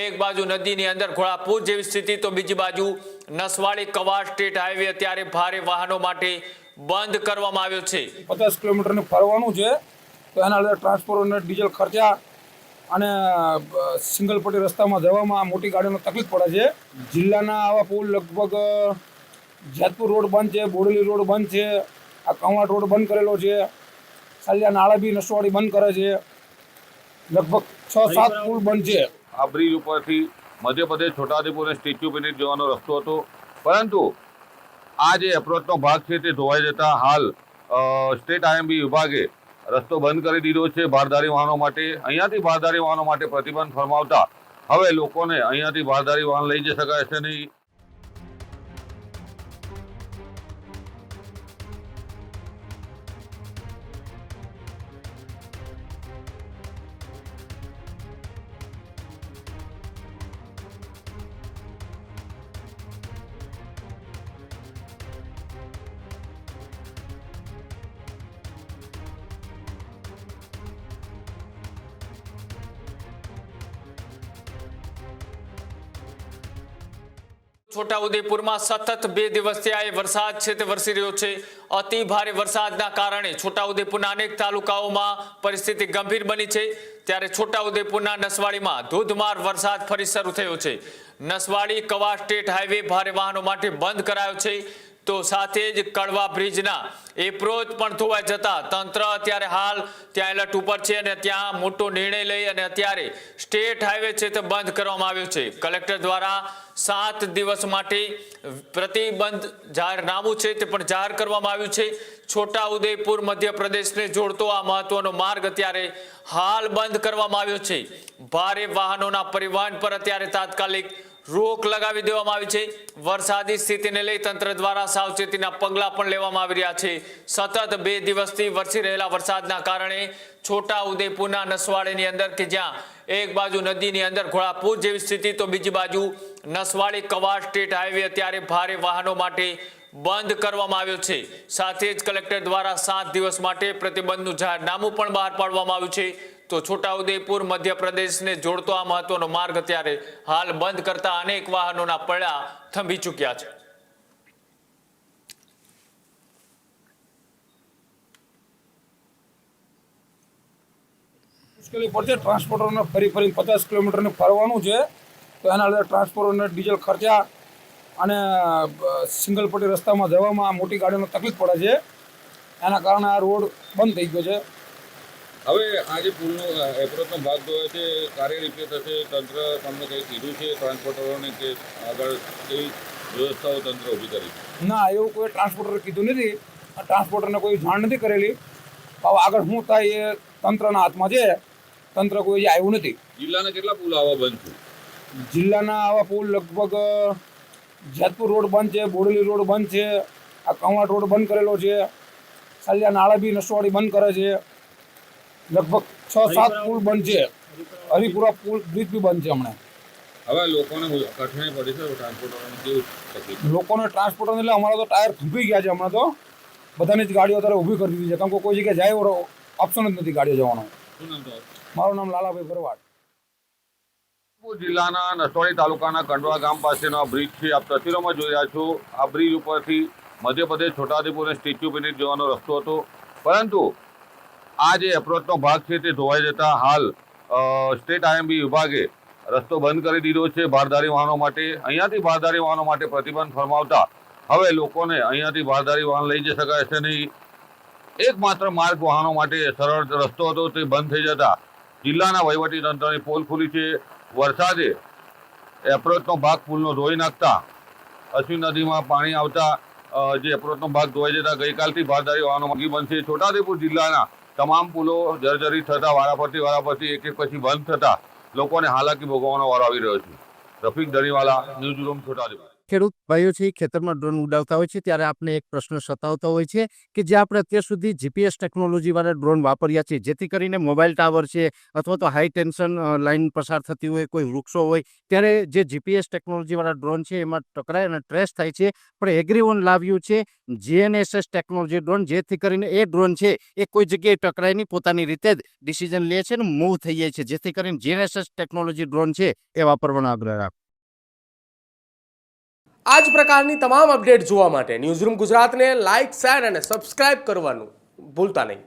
એક બાજુ નદીની અંદર ઘોડાપૂર જેવી સ્થિતિ તો બીજી બાજુ નસવાડી કવાડ સ્ટેટ હાઈવે અત્યારે ભારે વાહનો માટે બંધ કરવામાં આવ્યો છે। 50 કિલોમીટરને ફરવાનું છે તો એના લીધે ટ્રાન્સપોર્ટ અને ડીઝલ ખર્ચા અને સિંગલ પટ્ટી રસ્તામાં જવામાં મોટી ગાડીઓને તકલીફ પડે છે। જિલ્લાના આવા પુલ લગભગ જેતપુર રોડ બંધ છે, બોડેલી રોડ બંધ છે, આ કવાડ રોડ બંધ કરેલો છે, સાલિયા નાળા બી નસવાડી બંધ કરે છે, લગભગ 6-7 પુલ બંધ છે। આ બ્રિજ ઉપરથી મધ્યપ્રદેશ છોટાઉદેપુર અને સ્ટેચ્યુ ઓફ યુનિટી જવાનો રસ્તો હતો, પરંતુ આ જે એપ્રોચનો ભાગ છે તે ધોવાઈ જતા હાલ સ્ટેટ આઈએમબી વિભાગે રસ્તો બંધ કરી દીધો છે ભારદારી વાહનો માટે। અહીંયાથી ભારદારી વાહનો માટે પ્રતિબંધ ફરમાવતા હવે લોકોને અહીંયાથી ભારદારી વાહન લઈ જઈ શકાશે નહીં। છોટાઉદેપુરમાં સતત 2 દિવસથી આ વરસાદ છે તે વરસી રહ્યો છે। અતિ ભારે વરસાદના કારણે છોટાઉદેપુરના અનેક તાલુકાઓમાં પરિસ્થિતિ ગંભીર બની છે। ત્યારે છોટાઉદેપુરના નસવાડીમાં ધોધમાર વરસાદ ફરી શરૂ થયો છે। નસવાડી કવાડ સ્ટેટ હાઈવે ભારે વાહનો માટે બંધ કરાયો છે, તો સાથે જ કડવા બ્રિજના એપ્રોચ પણ ધોવાઈ જતા તંત્ર અત્યારે હાલ ત્યાં એલર્ટ ઉપર છે અને ત્યાં મોટો નિર્ણય લઈ અને અત્યારે સ્ટેટ હાઈવે છે તે બંધ કરવામાં આવ્યો છે। કલેક્ટર દ્વારા 7 દિવસ માટે પ્રતિબંધ જાહેરનામું છે તે પણ જાહેર કરવામાં આવ્યું છે। છોટાઉદેપુર મધ્યપ્રદેશને જોડતો આ મહત્વનો માર્ગ અત્યારે હાલ બંધ કરવામાં આવ્યો છે। ભારે વાહનોના પરિવહન પર અત્યારે તાત્કાલિક રોક લગાવી દેવામાં આવી છે। વરસાદી સ્થિતિને લઈ તંત્ર દ્વારા સાવચેતીના પગલાં પણ લેવામાં આવી રહ્યા છે। સતત 2 દિવસથી વરસી રહેલા વરસાદના કારણે છોટાઉદેપુરના નસવાડીની અંદર કે જ્યાં એક બાજુ નદીની અંદર ઘોડાપૂર જેવી સ્થિતિ તો બીજી બાજુ નસવાડી કવાડ સ્ટેટ હાઈવે અત્યારે ભારે વાહનો માટે બંધ કરવામાં આવ્યો છે। સાથે જ કલેક્ટર દ્વારા 7 દિવસ માટે પ્રતિબંધનું જાહેરનામું પણ બહાર પાડવામાં આવ્યું છે। તો છોટાઉદેપુર મધ્યપ્રદેશને જોડતો આ મહત્વનો માર્ગ અત્યારે હાલ બંધ કરતા અનેક વાહનોના પૈડા થંભી ચૂક્યા છે। મુશ્કેલી પડશે ટ્રાન્સપોર્ટરને ફરી 50 કિલોમીટરને ફરવાનું છે તો એના લીધે ટ્રાન્સપોર્ટ અને ડીઝલ ખર્ચા અને સિંગલ પટ્ટી રસ્તામાં જવામાં મોટી ગાડીઓને તકલીફ પડે છે, એના કારણે આ રોડ બંધ થઈ ગયો છે। હવે આ જે પુલનો એપ્રોચનો ભાગ ધોવાય છે, કાર્ય રીતે થશે, તંત્ર તમને કંઈ કીધું છે ટ્રાન્સપોર્ટરોને કે આગળ કઈ વ્યવસ્થાઓ તંત્ર ઊભી કરી? ના, એવું કોઈ ટ્રાન્સપોર્ટરે કીધું નથી, ટ્રાન્સપોર્ટરને કોઈ જાણ નથી કરેલી। હવે આગળ શું થાય એ તંત્રના હાથમાં છે, તંત્ર કોઈ હજી આવ્યું નથી। જિલ્લાના કેટલા પુલ આવા બંધ છે? જિલ્લાના આવા પુલ લગભગ જેતપુર રોડ બંધ છે, બોડેલી રોડ બંધ છે, આ કવાડ રોડ બંધ કરેલો છે, સાલિયા નાળા બી નસવાડી બંધ કરે છે, લગભગ 6-7 પુલ બંધ છે, હરિપુરા પુલ બ્રિજ બી બંધ છે હમણાં। હવે લોકોને કઠણાઈ પડી છે ટ્રાન્સપોર્ટરોને, કેવું તકલીફ? લોકોને ટ્રાન્સપોર્ટર એટલે અમારા તો ટાયર થંભી ગયા છે હમણાં તો, બધાની જ ગાડીઓ અત્યારે ઊભી કરી દીધી છે, કેમ કે કોઈ જગ્યાએ જાય એવો ઓપ્શન જ નથી ગાડીઓ જવાનો। શું નામ તમારું? મારું નામ લાલાભાઈ ભરવાડ। જિલ્લાના નસવાડી તાલુકાના કંડવા ગામ પાસેનો આ બ્રિજ છે, આપ તસવીરોમાં જોઈ રહ્યા છો। આ બ્રિજ ઉપરથી મધ્યપ્રદેશ છોટાઉદેપુર અને સ્ટેચ્યુ ઓફ યુનિટી જવાનો રસ્તો હતો, પરંતુ આ જે એપ્રોચનો ભાગ છે તે ધોવાઈ જતા હાલ સ્ટેટ આઈએમબી વિભાગે રસ્તો બંધ કરી દીધો છે ભારદારી વાહનો માટે। અહીંયાથી ભારદારી વાહનો માટે પ્રતિબંધ ફરમાવતા હવે લોકોને અહીંયાથી ભારદારી વાહન લઈ જઈ શકાશે નહીં। એકમાત્ર માર્ગ વાહનો માટે સરળ રસ્તો હતો તે બંધ થઈ જતા જિલ્લાના વહીવટીતંત્રની પોલ ખુલી છે। વરસાદે એપ્રોચનો ભાગ પુલનો ધોઈ નાખતા અશ્વિન નદીમાં પાણી આવતા જે એપ્રોચનો ભાગ ધોવાઈ જતા ગઈકાલથી ભારદારી વાહનો માર્ગી બનશે। છોટાઉદેપુર જિલ્લાના તમામ પુલો જર્જરિત થતા વારાફરતી એક પછી બંધ થતા લોકોને હાલાકી ભોગવવાનો વારો આવી રહ્યો છે। Rafiq Daniwala, news room, Chhota Udaipur. ખેડૂત ભાઈઓ છે ખેતરમાં ડ્રોન ઉડાવતા હોય છે ત્યારે આપને એક પ્રશ્ન સતાવતો હોય છે કે જે આપણે અત્યાર સુધી જીપીએસ ટેકનોલોજીવાળા ડ્રોન વાપર્યા છે, જેથી કરીને મોબાઈલ ટાવર છે અથવા તો હાઈ ટેન્શન લાઇન પસાર થતી હોય, કોઈ વૃક્ષો હોય, ત્યારે જે જીપીએસ ટેકનોલોજીવાળા ડ્રોન છે એમાં ટકરાય અને ટ્રેસ થાય છે. પણ એગ્રીવન લાવ્યું છે GNSS ટેકનોલોજી ડ્રોન, જેથી કરીને એ ડ્રોન છે એ કોઈ જગ્યાએ ટકરાય નહીં, પોતાની રીતે જ ડિસિઝન લે છે અને મૂવ થઈ જાય છે, જેથી કરીને GNSS ટેકનોલોજી ડ્રોન છે એ વાપરવાનો આગ્રહ રાખો. આ જ પ્રકારની તમામ અપડેટ જોવા માટે ન્યૂઝરૂમ ગુજરાતને લાઇક, શેર અને સબસ્ક્રાઇબ કરવાનું ભૂલતા નહીં.